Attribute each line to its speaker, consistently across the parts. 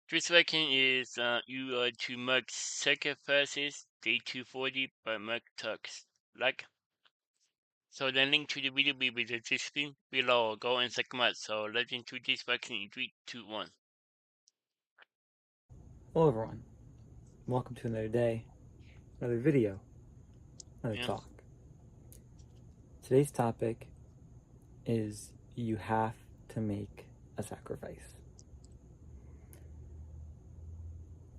Speaker 1: This weekend is you are to make sacrifices day 240 by Mark Tux. Like, so the link to the video will be the description below. Go and check them out. So let's into this vaccine in 3, 2, 1.
Speaker 2: Hello everyone, welcome to another day, another video, another
Speaker 1: Yeah.
Speaker 2: talk. Today's topic is you have to make a sacrifice.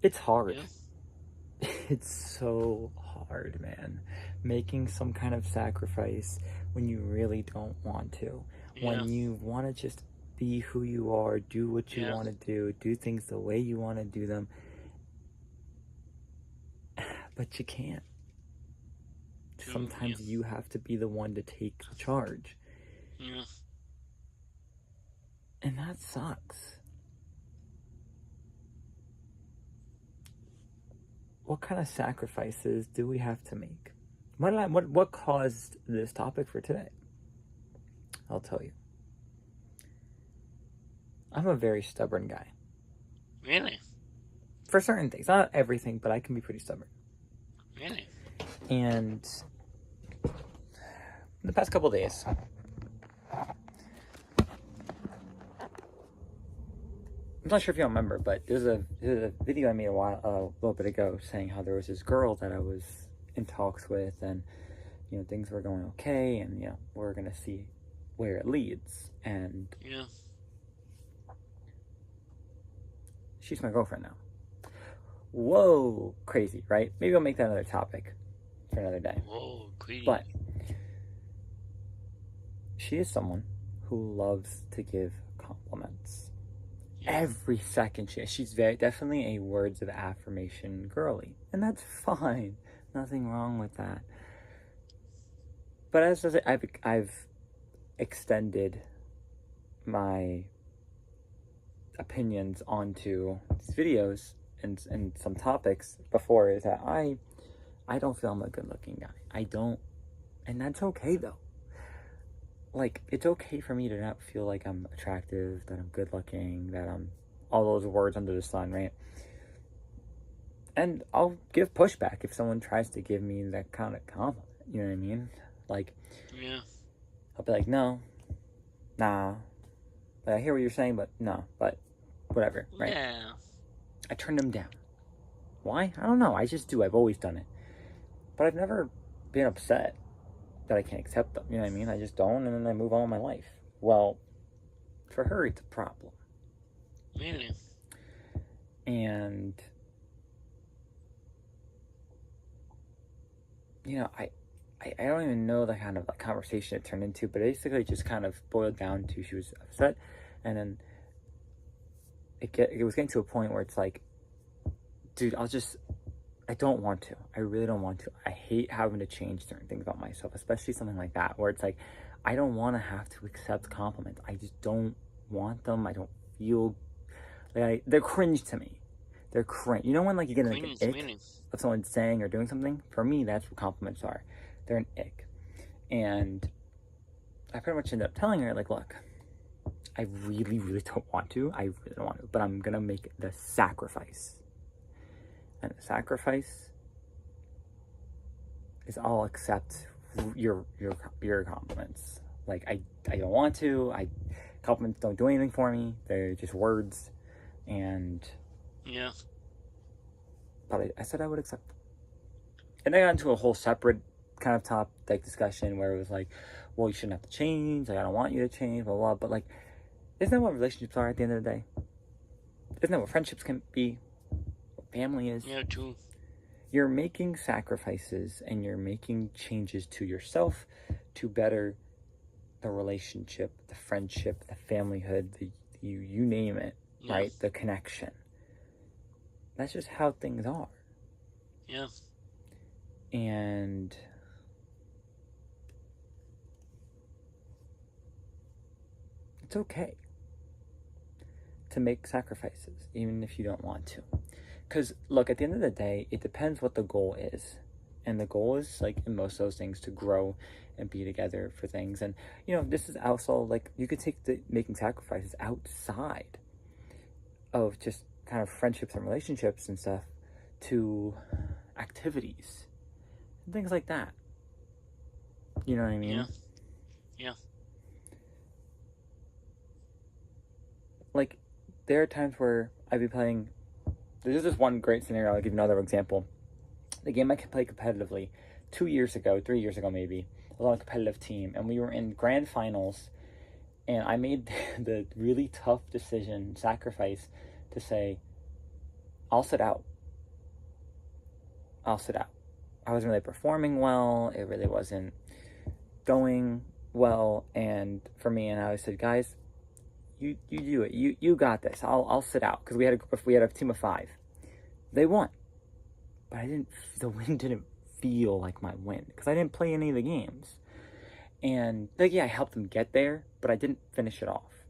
Speaker 2: It's hard.
Speaker 1: Yeah.
Speaker 2: It's so hard, man. Making some kind of sacrifice when you really don't want to.
Speaker 1: Yeah.
Speaker 2: When you want to just be who you are, do what you
Speaker 1: Yeah.
Speaker 2: want to do things the way you want to do them, but you can't.
Speaker 1: True. Yeah.
Speaker 2: Sometimes you have to be the one to take the charge.
Speaker 1: Yeah.
Speaker 2: And that sucks. What kind of sacrifices do we have to make? What caused this topic for today? I'll tell you. I'm a very stubborn guy.
Speaker 1: Really?
Speaker 2: For certain things. Not everything, but I can be pretty stubborn.
Speaker 1: Really?
Speaker 2: And the past couple days, I'm not sure if you remember, but there's a video I made a little bit ago saying how there was this girl that I was in talks with, and things were going okay, and we're gonna see where it leads. And
Speaker 1: Yeah.
Speaker 2: she's my girlfriend now. Whoa, crazy, right? Maybe I'll make that another topic for another day.
Speaker 1: Whoa, crazy.
Speaker 2: But she is someone who loves to give compliments. Every second she's definitely a words of affirmation girly, and that's fine. Nothing wrong with that. But as I've extended my opinions onto these videos and some topics before, is that I don't feel I'm a good-looking guy. I don't, and that's okay though. Like, it's okay for me to not feel like I'm attractive, that I'm good looking, that I'm all those words under the sun, right? And I'll give pushback if someone tries to give me that kind of compliment, you know what I mean? Like,
Speaker 1: Yeah.
Speaker 2: I'll be like, no, nah, but I hear what you're saying, but no, but whatever, right?
Speaker 1: Yeah.
Speaker 2: I turn them down. Why? I don't know, I just do. I've always done it. But I've never been upset that I can't accept them, you know what I mean? I just don't, and then I move on with my life. Well, for her, it's a problem.
Speaker 1: Really?
Speaker 2: And I don't even know the kind of like conversation it turned into, but basically it just kind of boiled down to she was upset, and then it was getting to a point where it's like, dude, I don't want to. I really don't want to. I hate having to change certain things about myself, especially something like that, where it's like, I don't want to have to accept compliments. I just don't want them. I don't feel like they're cringe to me. They're cringe. You know when like you get like an ick of someone saying or doing something? For me, that's what compliments are. They're an ick. And I pretty much ended up telling her, like, look, I really, really don't want to. I really don't want to. But I'm going to make the sacrifice. And the sacrifice is I'll accept your compliments. Like, I don't want to. Compliments don't do anything for me. They're just words. And
Speaker 1: yeah,
Speaker 2: but I said I would accept them. And I got into a whole separate kind of topic discussion where it was like, well, you shouldn't have to change. Like, I don't want you to change, blah, blah. But like, isn't that what relationships are at the end of the day? Isn't that what friendships can be? What family is?
Speaker 1: Yeah, true.
Speaker 2: You're making sacrifices and you're making changes to yourself to better the relationship, the friendship, the familyhood, you name it, right? The connection. That's just how things are.
Speaker 1: Yeah.
Speaker 2: And it's okay to make sacrifices, even if you don't want to. Because, look, at the end of the day, it depends what the goal is. And the goal is, like, in most of those things, to grow and be together for things. And, this is also, like, you could take the making sacrifices outside of just kind of friendships and relationships and stuff to activities and things like that. You know what I
Speaker 1: Yeah.
Speaker 2: mean?
Speaker 1: Yeah.
Speaker 2: Like, there are times where I'd be playing. There's this one great scenario. I'll give you another example. The game I could play competitively 2 years ago, 3 years ago maybe, I was on a competitive team, and we were in grand finals, and I made the really tough decision, sacrifice, to say, I'll sit out. I'll sit out. I wasn't really performing well. It really wasn't going well, and for me, and I said, guys, you do it. You got this. I'll sit out, because we had a team of 5. They won, but I didn't. The win didn't feel like my win because I didn't play any of the games. And like, yeah, I helped them get there, but I didn't finish it off.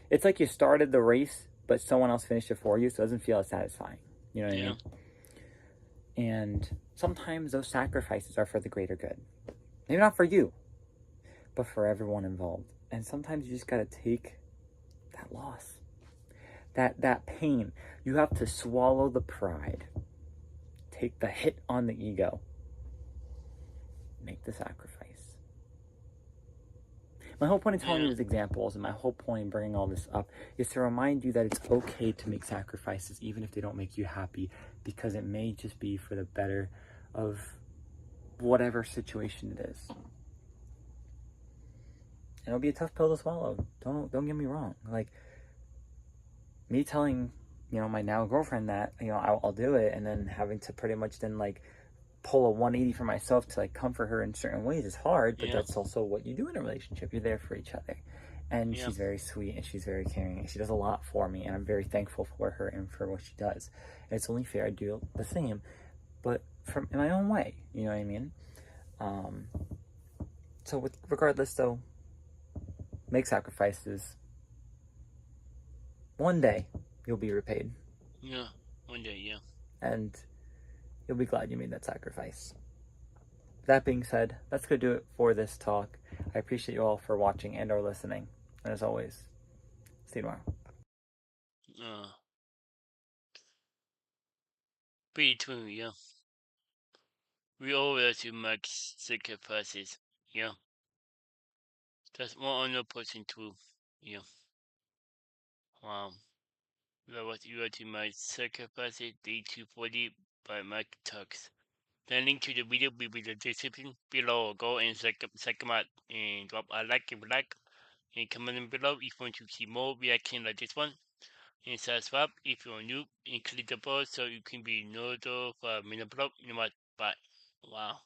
Speaker 2: It's like you started the race, but someone else finished it for you, so it doesn't feel as satisfying. You know what I
Speaker 1: Yeah.
Speaker 2: mean? And sometimes those sacrifices are for the greater good. Maybe not for you, but for everyone involved. And sometimes you just gotta take that loss, that pain. You have to swallow the pride, take the hit on the ego, make the sacrifice. My whole point in telling you
Speaker 1: Yeah.
Speaker 2: these examples and my whole point in bringing all this up is to remind you that it's okay to make sacrifices even if they don't make you happy, because it may just be for the better of whatever situation it is. And it'll be a tough pill to swallow. Don't get me wrong. Like, me telling, my now girlfriend that, I'll do it, and then having to pretty much then like pull a 180 for myself to like comfort her in certain ways is hard, but
Speaker 1: Yeah.
Speaker 2: that's also what you do in a relationship. You're there for each other. And
Speaker 1: Yeah.
Speaker 2: she's very sweet and she's very caring and she does a lot for me, and I'm very thankful for her and for what she does. And it's only fair I do the same, but from in my own way. You know what I mean? Um, so regardless though, make sacrifices. One day you'll be repaid,
Speaker 1: Yeah. One day. Yeah.
Speaker 2: and you'll be glad you made that sacrifice. That being said, that's going to do it for this talk. I appreciate you all for watching and or listening. And as always, see you tomorrow.
Speaker 1: Uh. Between. Yeah. We all have to make sacrifices. Yeah. That's one other person too. Yeah. Wow. You have to make sacrifices day 240 by Mike Tux. The link to the video will be in the description below. Go and check them out and drop a like if you like. And comment below if you want to see more reaction like this one. And subscribe if you're new and click the bell so you can be notified when I upload. You know what? Bye. Wow.